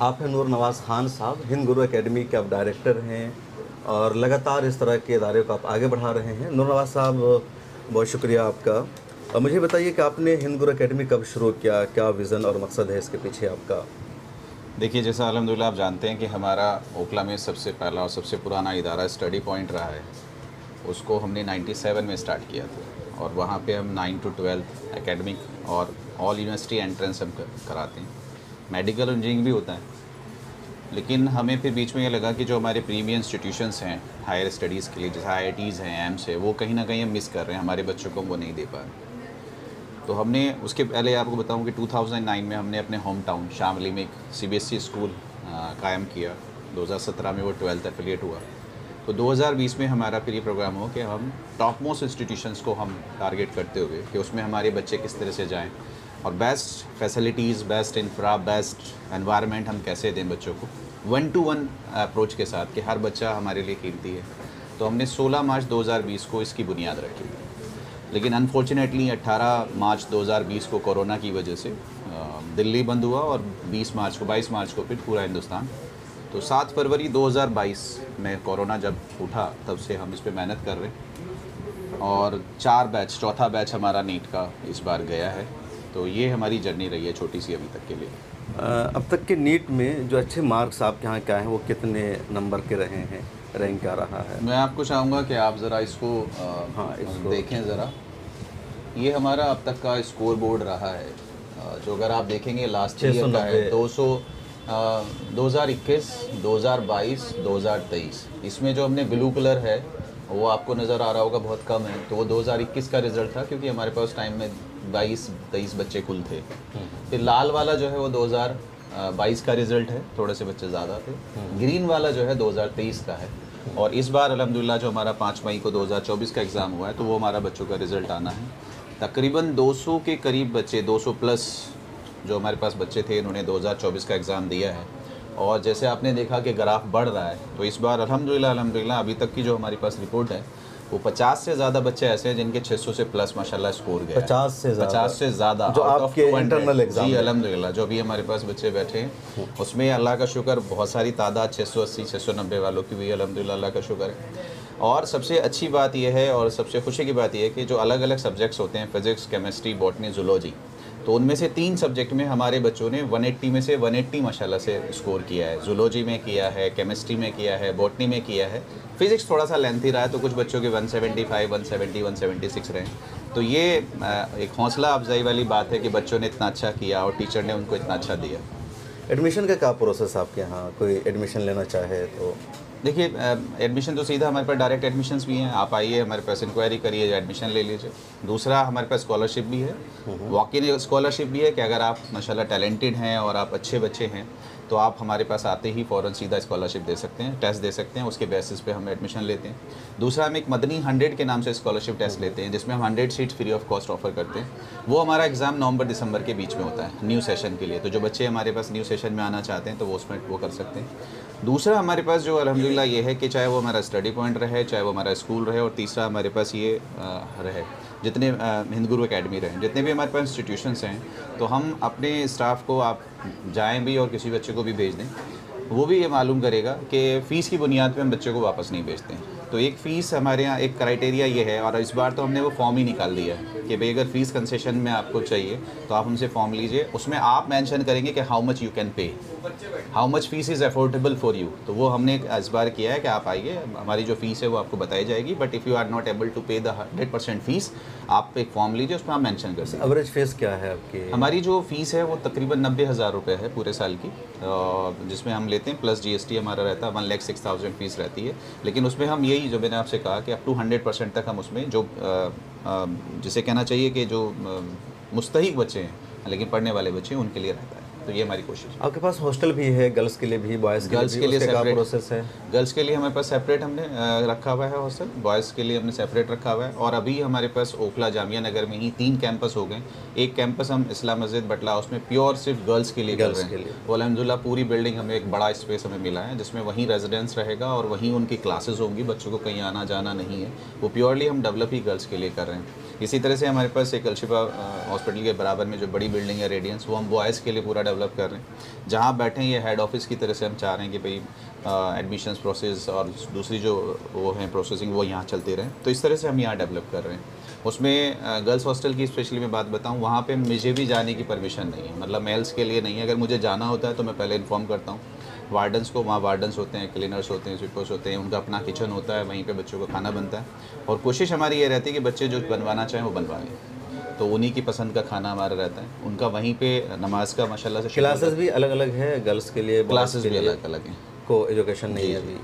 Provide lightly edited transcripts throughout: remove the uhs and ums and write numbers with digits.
आप हैं नूर नवाज़ खान साहब, हिंद गुरु एकेडमी के आप डायरेक्टर हैं और लगातार इस तरह के इदारे को आप आगे बढ़ा रहे हैं। नूर नवाज़ साहब, बहुत शुक्रिया आपका। और मुझे बताइए कि आपने हिंद गुरु एकेडमी कब शुरू किया, क्या विज़न और मकसद है इसके पीछे आपका? देखिए, जैसा अल्हम्दुलिल्लाह आप जानते हैं कि हमारा ओखला में सबसे पहला और सबसे पुराना इदारा स्टडी पॉइंट रहा है। उसको हमने 97 में स्टार्ट किया था और वहाँ पे हम 9 to 12 एकेडमिक और ऑल यूनिवर्सिटी एंट्रेंस हम कराते हैं। मेडिकल इंजीनियरिंग भी होता है, लेकिन हमें फिर बीच में ये लगा कि जो हमारे प्रीमियर इंस्टीट्यूशंस हैं हायर स्टडीज़ के लिए, जैसे IITs हैं, एम्स है, वो कहीं ना कहीं हम मिस कर रहे हैं, हमारे बच्चों को वो नहीं दे पा रहे। तो हमने उसके पहले आपको बताऊं कि 2009 में हमने अपने होम टाउन शामली में एक CBSE स्कूल कायम किया। 2017 में वो 12th एफिलिएट हुआ। तो 2020 में हमारा फिर ये प्रोग्राम हो कि हम टॉप मोस्ट इंस्टीट्यूशंस को हम टारगेट करते हुए कि उसमें हमारे बच्चे किस तरह से जाएं और best facilities, best infra, best environment हम कैसे दें बच्चों को 1-to-1 अप्रोच के साथ कि हर बच्चा हमारे लिए कीमती है। तो हमने 16 मार्च 2020 को इसकी बुनियाद रखी। लेकिन अनफॉर्चुनेटली 18 मार्च 2020 को कोरोना की वजह से दिल्ली बंद हुआ और 22 मार्च को फिर पूरा हिंदुस्तान। तो 7 फरवरी 2022 में कोरोना जब उठा तब से हम इस पे मेहनत कर रहे हैं और चौथा बैच हमारा नीट का इस बार गया है। तो ये हमारी जर्नी रही है छोटी सी अभी तक के लिए। अब तक के नीट में जो अच्छे मार्क्स आपके यहाँ क्या हैं, वो कितने नंबर के रहे हैं, रैंक क्या रहा है? मैं आपको चाहूँगा कि आप ज़रा इसको इसको देखें ज़रा। ये हमारा अब तक का स्कोर बोर्ड रहा है, जो अगर आप देखेंगे लास्ट ईयर का है 2021, 2022, 2023। इसमें जो हमने ब्लू कलर है वो आपको नज़र आ रहा होगा बहुत कम है, तो वो 2021 का रिज़ल्ट था क्योंकि हमारे पास टाइम में 22-23 बच्चे कुल थे। फिर लाल वाला जो है वो 2022 का रिज़ल्ट है, थोड़े से बच्चे ज़्यादा थे। ग्रीन वाला जो है 2023 का है और इस बार अल्हम्दुलिल्लाह जो हमारा 5 मई को 2024 का एग्ज़ाम हुआ है तो वो हमारा बच्चों का रिज़ल्ट आना है। तकरीबन 200 के करीब बच्चे, 200 प्लस जो हमारे पास बच्चे थे, इन्होंने 2024 का एग्ज़ाम दिया है। और जैसे आपने देखा कि ग्राफ बढ़ रहा है, तो इस बार अल्हम्दुलिल्लाह अभी तक की जो हमारे पास रिपोर्ट है वो 50 से ज़्यादा बच्चे ऐसे हैं जिनके 600 से प्लस माशाल्लाह स्कोर गया। 50 से ज़्यादा जो आपके इंटरनल एग्जाम? जी अल्हम्दुलिल्लाह, जो भी हमारे पास बच्चे बैठे हैं उसमें अल्लाह का शुक्र बहुत सारी तादाद 680, 690 वालों की भी अल्हम्दुलिल्लाह, अल्लाह का शुक्र है। और सबसे अच्छी बात यह है और सबसे खुशी की बात यह है कि जो अलग अलग सब्जेक्ट्स होते हैं, फिज़िक्स, केमिस्ट्री, बॉटनी, जूलॉजी, तो उनमें से 3 सब्जेक्ट में हमारे बच्चों ने 180 में से 180 माशाल्लाह से स्कोर किया है। जूलॉजी में किया है, केमिस्ट्री में किया है, बॉटनी में किया है। फिज़िक्स थोड़ा सा लेंथी रहा है तो कुछ बच्चों के 175, 170, 176 रहे। तो ये एक हौसला अफजाई वाली बात है कि बच्चों ने इतना अच्छा किया और टीचर ने उनको इतना अच्छा दिया। एडमिशन का क्या प्रोसेस आपके यहाँ? कोई एडमिशन लेना चाहे तो? देखिए, एडमिशन तो सीधा हमारे पास डायरेक्ट एडमिशन्स भी हैं, आप आइए हमारे पास इंक्वायरी करिए, एडमिशन ले लीजिए। दूसरा हमारे पास स्कॉलरशिप भी है, वॉक इन स्कॉलरशिप भी है कि अगर आप माशाल्लाह टैलेंटेड हैं और आप अच्छे बच्चे हैं तो आप हमारे पास आते ही फ़ौरन सीधा स्कॉलरशिप दे सकते हैं, टेस्ट दे सकते हैं, उसके बेसिस पे हम एडमिशन लेते हैं। दूसरा हम एक मदनी 100 के नाम से स्कॉलरशिप टेस्ट लेते हैं जिसमें हम 100 seats free of cost offer करते हैं। वो हमारा एग्ज़ाम नवंबर-दिसंबर के बीच में होता है न्यू सेशन के लिए, तो जो बच्चे हमारे पास न्यू सेशन में आना चाहते हैं तो वो उसमें वो कर सकते हैं। दूसरा हमारे पास जो अल्हम्दुलिल्लाह ये है कि चाहे वो हमारा स्टडी पॉइंट रहे, चाहे वो हमारा स्कूल रहे, और तीसरा हमारे पास ये रहे जितने हिंद गुरु एकेडमी रहे, जितने भी हमारे पास इंस्टीट्यूशंस हैं, तो हम अपने स्टाफ को आप जाएं भी और किसी बच्चे को भी भेज दें, वो भी ये मालूम करेगा कि फ़ीस की बुनियाद पे हम बच्चे को वापस नहीं भेजते हैं। तो एक फ़ीस हमारे यहाँ एक क्राइटेरिया ये है, और इस बार तो हमने वो फॉर्म ही निकाल दिया है कि भाई अगर फ़ीस कंसेशन में आपको चाहिए तो आप हमसे फॉर्म लीजिए, उसमें आप मेंशन करेंगे कि how much you can pay, how much fees is affordable for you. तो वो हमने इस बार किया है कि आप आइए, हमारी जो फ़ीस है वो आपको बताई जाएगी, but if you are not able to pay the 100% fees, आप एक फॉर्म लीजिए, उसमें आप मेंशन कर सकते हैं। एवरेज फीस क्या है आपकी? हमारी जो फ़ीस है वो तकरीबन 90,000 रुपये है पूरे साल की, जिसमें हम लेते हैं प्लस GST हमारा रहता है 1,06,000 फ़ीस रहती है। लेकिन उसमें हम यही जो मैंने आपसे कहा कि अप टू 100% तक हम उसमें जो जिसे कहना चाहिए कि जो मुस्तहिक बच्चे हैं लेकिन पढ़ने वाले बच्चे हैं उनके लिए रहता है। तो ये हमारी कोशिश है। आपके पास हॉस्टल भी है, गर्ल्स के लिए भी, बॉयज़ गर्ल्स के लिए क्या सेपरेट प्रोसेस है? गर्ल्स के लिए हमारे पास सेपरेट हमने रखा हुआ है हॉस्टल, बॉयज़ के लिए हमने सेपरेट रखा हुआ है। और अभी हमारे पास ओखला जामिया नगर में ही 3 कैंपस हो गए। एक कैंपस हम इस्लाम मस्जिद बटला, उसमें प्योर सिर्फ गर्ल्स के लिए कर रहे हैं। वो अल्हम्दुलिल्लाह पूरी बिल्डिंग हमें एक बड़ा स्पेस हमें मिला है जिसमें वहीं रेजिडेंस रहेगा और वहीं उनकी क्लासेस होंगी, बच्चों को कहीं आना जाना नहीं है, वो प्योरली हम डेवलप ही गर्ल्स के लिए कर रहे हैं। इसी तरह से हमारे पास एक अलशिफा हॉस्पिटल के बराबर में जो बड़ी बिल्डिंग है रेडियंस, वो हम बॉयज़ के लिए पूरा डेवलप कर रहे हैं। जहाँ बैठे ये हेड ऑफिस की तरह से हम चाह रहे हैं कि भाई एडमिशन्स प्रोसेस और दूसरी जो वो हैं प्रोसेसिंग वो यहाँ चलते रहें। तो इस तरह से हम यहाँ डेवलप कर रहे हैं। उसमें गर्ल्स हॉस्टल की स्पेशली मैं बात बताऊँ, वहाँ पे मुझे भी जाने की परमिशन नहीं है, मतलब मेल्स के लिए नहीं है। अगर मुझे जाना होता है तो मैं पहले इन्फॉर्म करता हूँ वार्डन्स को। वहाँ वार्डन्स होते हैं, क्लीनर्स होते हैं, स्वीपर्स होते हैं, उनका अपना किचन होता है, वहीं पे बच्चों का खाना बनता है। और कोशिश हमारी ये रहती है कि बच्चे जो बनवाना चाहें वो बनवा लें, तो उन्हीं की पसंद का खाना हमारा रहता है। उनका वहीं पे नमाज का माशाल्लाह से क्लासेस भी अलग अलग है गर्ल्स के लिए, क्लासेस भी अलग अलग हैं, को एजुकेशन नहीं है अभी।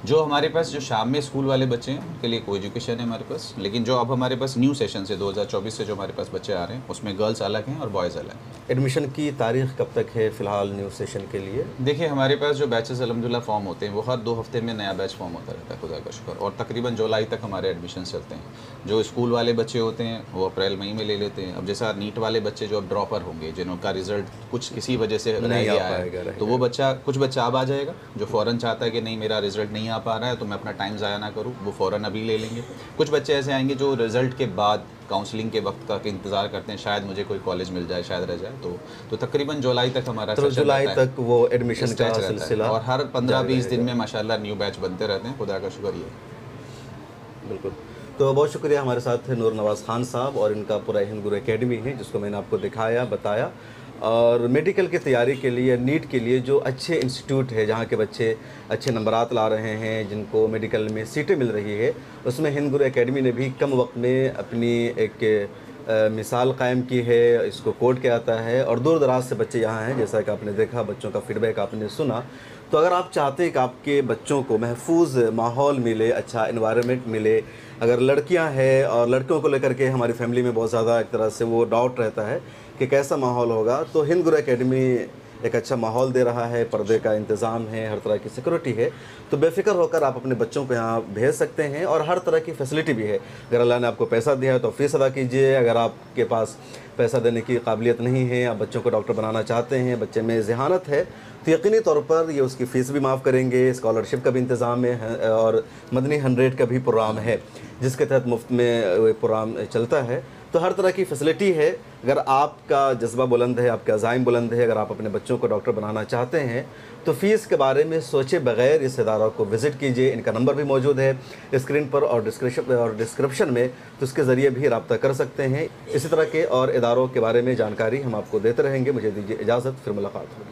जो हमारे पास जो शाम में स्कूल वाले बच्चे हैं उनके लिए को एजुकेशन है हमारे पास। लेकिन जो अब हमारे पास न्यू सेशन से 2024 से जो हमारे पास बच्चे आ रहे हैं उसमें गर्ल्स अलग हैं और बॉयज़ अलग हैं। एडमिशन की तारीख कब तक है फ़िलहाल न्यू सेशन के लिए? देखिए हमारे पास जो बैचेस अल्हम्दुलिल्लाह फॉर्म होते हैं वो हर 2 हफ्ते में नया बैच फॉर्म होता रहता है, खुदा का शुक्र। और तकरीबन जुलाई तक हमारे एडमिशन चलते हैं। जो स्कूल वाले बच्चे होते हैं वो अप्रैल मई में ले लेते हैं। अब जैसा नीट वाले बच्चे जो अब ड्रॉपर होंगे, जिनका रिजल्ट कुछ किसी वजह से रह गया है, तो वो बच्चा कुछ बच्चा अब आ जाएगा जो फ़ौरन चाहता है कि नहीं मेरा रिजल्ट नहीं आ पा रहा है तो मैं अपना टाइम ज़ाया ना करूँ, वो फ़ौरन अभी ले लेंगे। कुछ बच्चे ऐसे आएंगे जो रिज़ल्ट के बाद काउंसलिंग के वक्त का इंतज़ार करते हैं, शायद मुझे कोई कॉलेज मिल जाए, शायद रह जाए। तो तकरीबन जुलाई तक हमारा तो जुलाई तक वो एडमिशन का सिलसिला, और हर 15-20 दिन में माशाल्लाह न्यू बैच बनते रहते हैं, खुदा का शुक्र ये। बिल्कुल। तो बहुत शुक्रिया, हमारे साथ थे नूर नवाज़ खान साहब और इनका पूरा हिंद गुरु एकेडमी है जिसको मैंने आपको दिखाया, बताया। और मेडिकल की तैयारी के लिए, नीट के लिए जो अच्छे इंस्टीट्यूट है जहाँ के बच्चे अच्छे नंबरात ला रहे हैं, जिनको मेडिकल में सीटें मिल रही है, उसमें हिंद गुरु एकेडमी ने भी कम वक्त में अपनी एक मिसाल कायम की है। इसको कोड किया जाता है और दूर दराज से बच्चे यहाँ हैं, जैसा कि आपने देखा, बच्चों का फीडबैक आपने सुना। तो अगर आप चाहते हैं कि आपके बच्चों को महफूज माहौल मिले, अच्छा इन्वायरमेंट मिले, अगर लड़कियां हैं और लड़कियों को लेकर के हमारी फैमिली में बहुत ज़्यादा एक तरह से वो डाउट रहता है कि कैसा माहौल होगा, तो हिंद गुरु एकेडमी एक अच्छा माहौल दे रहा है, पर्दे का इंतज़ाम है, हर तरह की सिक्योरिटी है। तो बेफिक्र होकर आप अपने बच्चों को यहाँ भेज सकते हैं और हर तरह की फैसिलिटी भी है। अगर अल्लाह ने आपको पैसा दिया है तो फ़ीस अदा कीजिए। अगर आपके पास पैसा देने की काबिलियत नहीं है, आप बच्चों को डॉक्टर बनाना चाहते हैं, बच्चे में ज़हानत है, तो यकीनी तौर पर ये उसकी फ़ीस भी माफ़ करेंगे। स्कॉलरशिप का भी इंतज़ाम है और मदनी 100 का भी प्रोग्राम है जिसके तहत मुफ्त में प्रोग्राम चलता है। तो हर तरह की फैसिलिटी है। अगर आपका जज्बा बुलंद है, आपका अज़ाइम बुलंद है, अगर आप अपने बच्चों को डॉक्टर बनाना चाहते हैं तो फ़ीस के बारे में सोचे बगैर इस इदारा को विज़िट कीजिए। इनका नंबर भी मौजूद है स्क्रीन पर और डिस्क्रिप्शन में, तो उसके ज़रिए भी रब्ता कर सकते हैं। इसी तरह के और इदारों के बारे में जानकारी हम आपको देते रहेंगे। मुझे दीजिए इजाज़त, फिर मुलाकात होगी।